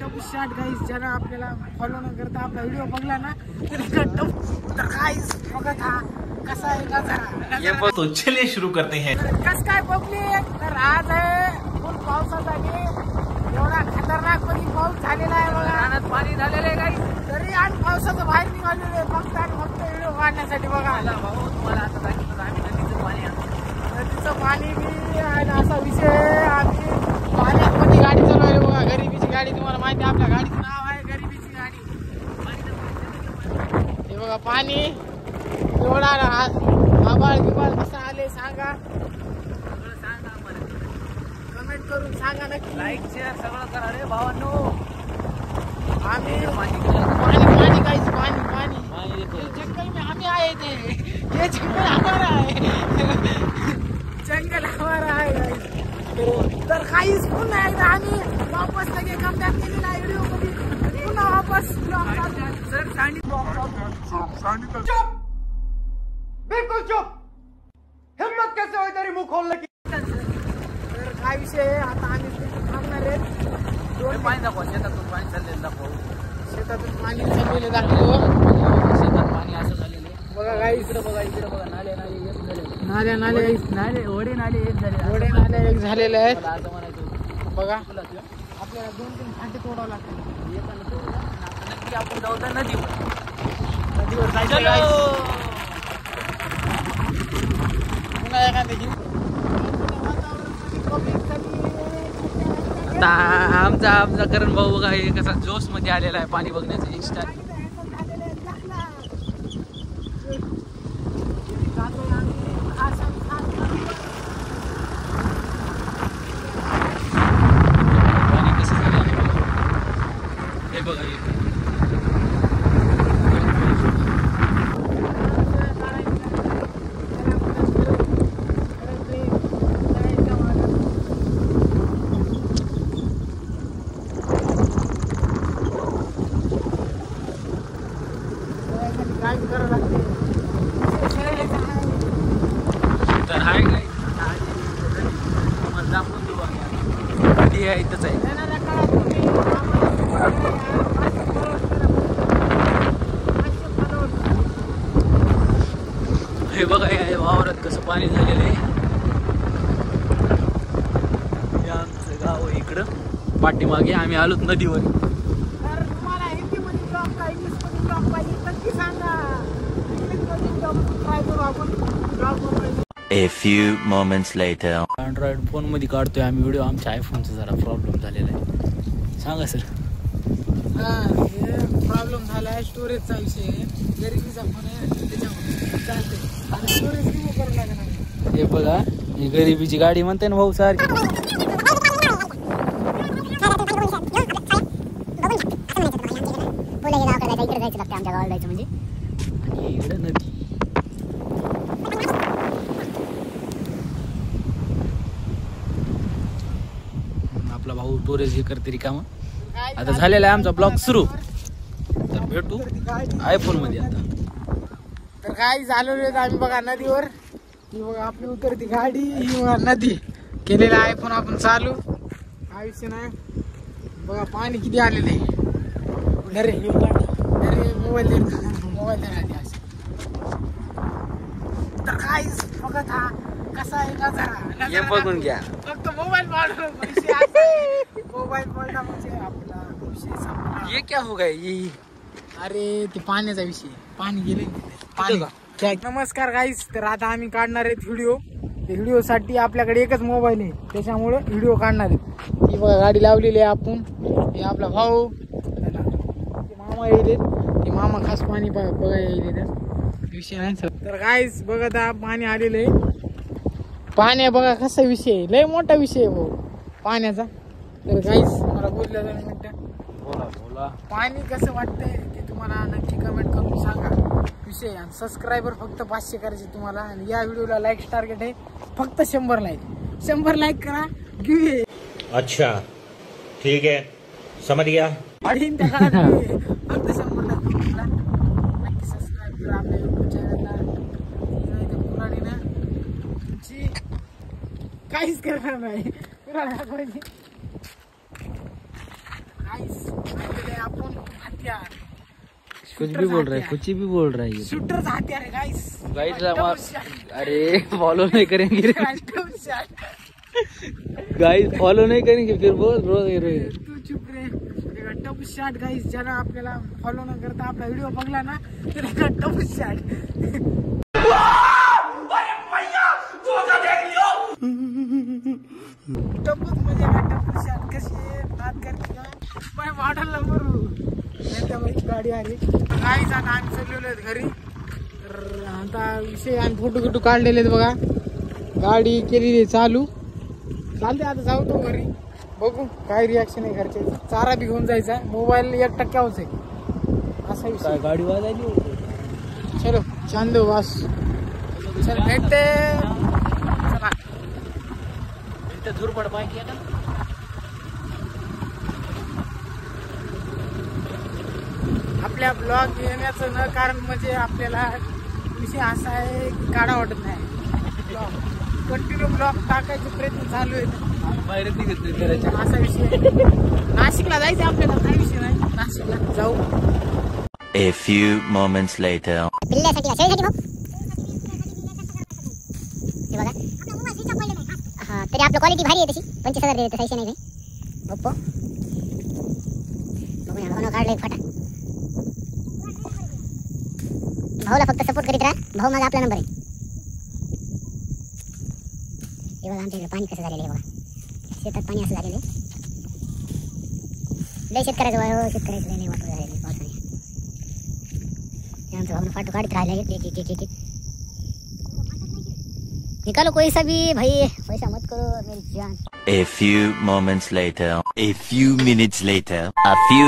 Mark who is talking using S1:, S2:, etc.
S1: टप start guys. ज्याला आपल्याला फॉलो न करता आपला व्हिडिओ बघला ना तर गाइस बघत हा कसा आहे नजारा.
S2: तो चलिए शुरू करते हैं.
S1: कस काय पब्लिक. तर आज आहे फुल पावसाचा डे. एवढा खतरनाक मध्ये पाऊस झालेला आहे बघा. रानात पाणी झालेलं आहे गाइस. तरी आज पावसाचं बाहेर निघालेलं आहे फक्त आणि फक्त व्हिडिओ काढण्यासाठी बघा. भाऊ तुम्हाला आता दाखवतो आम्ही नदीचं पाणी आणतो. नदीचं पाणी बी आणि असा विषय आहे. आम्ही पाण्यामध्ये गाडी चालवली बघा. गरिबीची गाडी. तुम्हाला माहिती आहे आपल्या गाडीचं नाव आहे गरिबीची गाडी. हे बघा पाणी एवढा आबाळ बिबाळ कसं आले सांगा. कमेंट करून सांगा नक्की. लाईक शेअर सगळं करा रे भावांनो. आम्ही पाणी काहीच पाणी जंगल में आम्ही आहे. ते जंगल हमारा आहे. जंगल हमारा आहे. तर काहीच पुन्हा एकदा आम्ही वापस लगे कमबॅक केलेला व्हिडिओ मध्ये पुन्हा वापस
S3: चुप, बिल्कुल चुप. हिम्मत कैसे हो तेरी मुंह खोलने की.
S1: तर काय विषय आहे आता आम्ही थांबणार आहे. दोन पाणी दाखवा. शेतातून पाणी चाललेलं दाखवा. शेतातून पाणी चाललेलं दाखव. शेतात पाणी असं झालेलं आहे बघा. काही इकडे बघा नाले ओढे नाले एक झालेले आहेत बघा. आपल्याला 2-3 फाटे तोडावं लागतं. नक्की आपण जाऊ तर नदीवर जायचं. पुन्हा एखाद्याची
S4: आता आमचा करण भाऊ बघा हे कसा जोश मध्ये आलेला आहे पाणी बघण्याचं. इंस्टा पाणी कसं झालं हे बघा. तर हाय काय तुम्हाला दाखवून देऊ आम्ही. आहे इथंच आहे. हे बघा या वावरात कसं पाणी झालेलं आहे. हे आमचं गाव आहे इकडं पाठीमागे. आम्ही आलोत नदीवर.
S1: तर तुम्हाला हिंदीमध्ये ब्लॉग का इंग्लिशमध्ये ब्लॉग पाहिजे नक्की सांगा. इंग्लिशमध्ये ब्लॉग ट्राय करू आपण. Blog
S5: A few moments later.
S4: Android phone मध्ये काढतोय आम्ही व्हिडिओ. आमच्या आयफोनचा जरा प्रॉब्लेम झालेला आहे. सांगा सर.
S1: प्रॉब्लेम झाला आहे. स्टोरेजचा विषय आहे. गरिबीचा फोन आहे त्याच्यामुळे चालते. स्टोरेज रिमूव्ह करू लागणार.
S4: हे बघा ही गरिबीची गाडी म्हणते ना भाऊ सारखी. आणि इकडं नदी. आपला भाऊ स्टोरेज हे करते रिकामं. आता झालेला आहे आमचा ब्लॉग सुरू. तर भेटू आयफोन मध्ये आता.
S1: तर काय झालेलं आम्ही बघा नदीवर. ही बघा आपली उतरती गाडी. ही बघा नदी केलेला आयफोन आपण चालू. आयुष्य नाही बघा पाणी किती आलेलं आहे. अरे मोबाईल तर काय बघत हा कसा आहे नजारा.
S4: बघून घ्या.
S1: फक्त मोबाईल पडला म्हणजे आपला विषय संपला.
S4: ये क्या हो गया ये.
S1: अरे ते पाण्याचा विषय. पाणी गेले पाणी. नमस्कार गाईस. तर आता आम्ही काढणार आहेत व्हिडिओ. व्हिडिओ साठी आपल्याकडे एकच मोबाईल आहे त्याच्यामुळे व्हिडिओ काढणार आहेत. ही बघा गाडी लावलेली आहे आपण. हे आपला भाऊ मामा येईल. ते मामा खास पाणी बघायला येईल विषय नाही. तर गाईस बघत पाणी आलेलं आहे. पाण्या बघा कसा विषय आहे. लय मोठा विषय आहे भाऊ पाण्याचा. तर गाईस मला बोलल्या 2 मिनिटं.
S4: बोला
S1: पाणी कसं वाटतंय ते तुम्हाला नक्की कमेंट करून सांगा. विषय आणि सबस्क्रायबर फक्त 500 करायचे तुम्हाला. आणि या व्हिडिओला लाईक टार्गेट आहे फक्त 100 लाईक. 100 लाईक करा घेऊ.
S2: अच्छा ठीक है समझ गया.
S1: आणि त्या काळात फक्त 100 लाईक नक्की सबस्क्राईब करा आपल्या युट्यूब चॅनलला. पुराणी ना तुमची काहीच करणार नाही. काहीच
S4: कुछ भी बोल रहा है, कुछ भी बोल रहा है ये।
S1: शूटर हथियार है गाइस।
S4: गाइस अरे फॉलो नहीं करेंगे रे गाइस, फॉलो नहीं करेंगे फिर बोल रे।
S1: तू चुप रे। टप शॉट गाइस, ज्याला आपल्याला फॉलो न करता आपला व्हिडिओ बघला ना तर टप शॉट। टपच म्हणजे काय टप शॉट कशी नाद करते का बाय मॉडेल नंबर गाडी आली गाईच। आता आम्ही चाललेलो आहेत घरी। तर आता विषय आम्ही फोटो काढलेले आहेत बघा। गाडी केलेली आहे चालू, चालते आता जाऊ तो घरी, बघू काय रिॲक्शन आहे घरचे। चारा बी घेऊन जायचा, मोबाईल 1% आहे असा विषय।
S4: गाडी वाजायली
S1: चलो चांदो बस, चल भेटते। चला
S4: धूर पड पाहिजे आता।
S1: आपल्या ब्लॉग येण्याचं न कारण म्हणजे आपल्याला विषय असा आहे की काढा वाटत नाही। कंटिन्यू ब्लॉग टाकायचे प्रयत्न चालू आहेत,
S4: बाहेर निघत
S1: असा विषय। नाशिकला जायचं आपल्याला, काही विषय नाही, नाशिकला जाऊ।
S5: A few moments later.
S6: पिल्ल्यासाठी का शेळीसाठी भाऊ? हे बघा हा, तरी आपलं क्वालिटी भारी आहे तशी। 25,000 देते, पैसे नाही भाई ओप्पो। बघूया भाऊनं काढलं फाटा। भाऊला फक्त सपोर्ट करीत राहा, भाऊ माझा आपला नंबर आहे। हे बघा आमच्या इकडे पाणी कसं झालेलं आहे बघा, शेतात पाणी असं झालेलं आहे। लय शेतकऱ्याचं हो, शेतकऱ्याचं लय वाटू झालेलं पावसाने। आमचं भाऊनं फाटू काढत राहिलं एक निकालो कोई सा भी भाई, पैसा मत करो मेरी जान।
S5: A few moments later. A few minutes later. A few